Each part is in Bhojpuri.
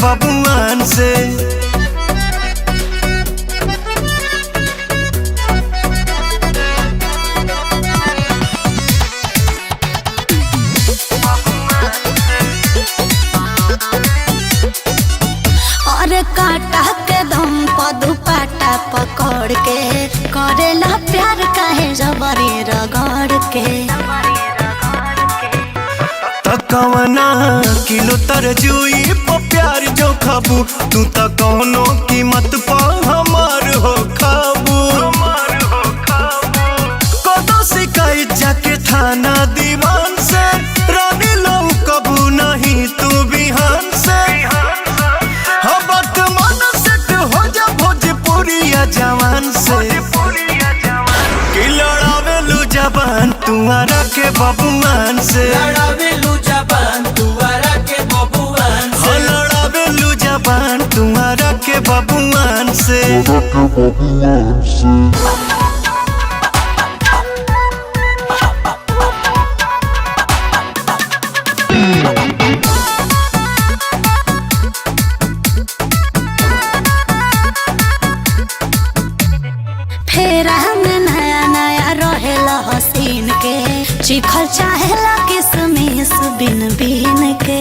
बबुआन से। और काटा के दम पर दुपट्टा पकड़ के करेला प्यार काहे जबरी रगड़ के। कवना किलो तरजुई पर प्यार जो खाबू तू त कौनो कीमत पर हमार हो खाबू। कदो शिकायत जाके थाना दीवान से रानी लो कबू नहीं तू बिहान से। जवान से कि लड़ावेलू जबान तुम्हारा के बबुआन से। लड़ावेलू जबान तुम्हारा के बबुआन से। लड़ावेलू जबान तुम्हारा के बबुआन से। फेरा में नया नया रहेला हसीन के चिखल चाहेला किसमिस बिन बिन के।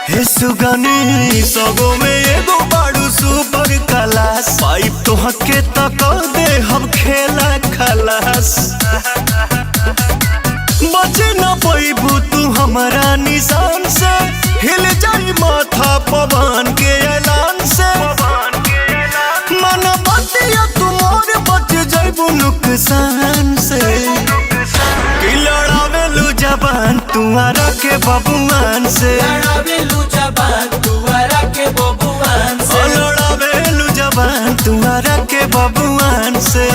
हे सुगनी सबो में एगो बाड़ू सुपर क्लास पाइप तो हके तक दे हम खेला खलास। बचे न पैबू तू हमारा निशान से हिल जाई माथा पवन के ऐलान से। नुकसान से कि लड़ावेलू जबान तुम्हारा के बबुआन से। लड़ावेलू जबान तुम्हारा के बबुआन से। लड़ावेलू जबान तुम्हारा के बबुआन से।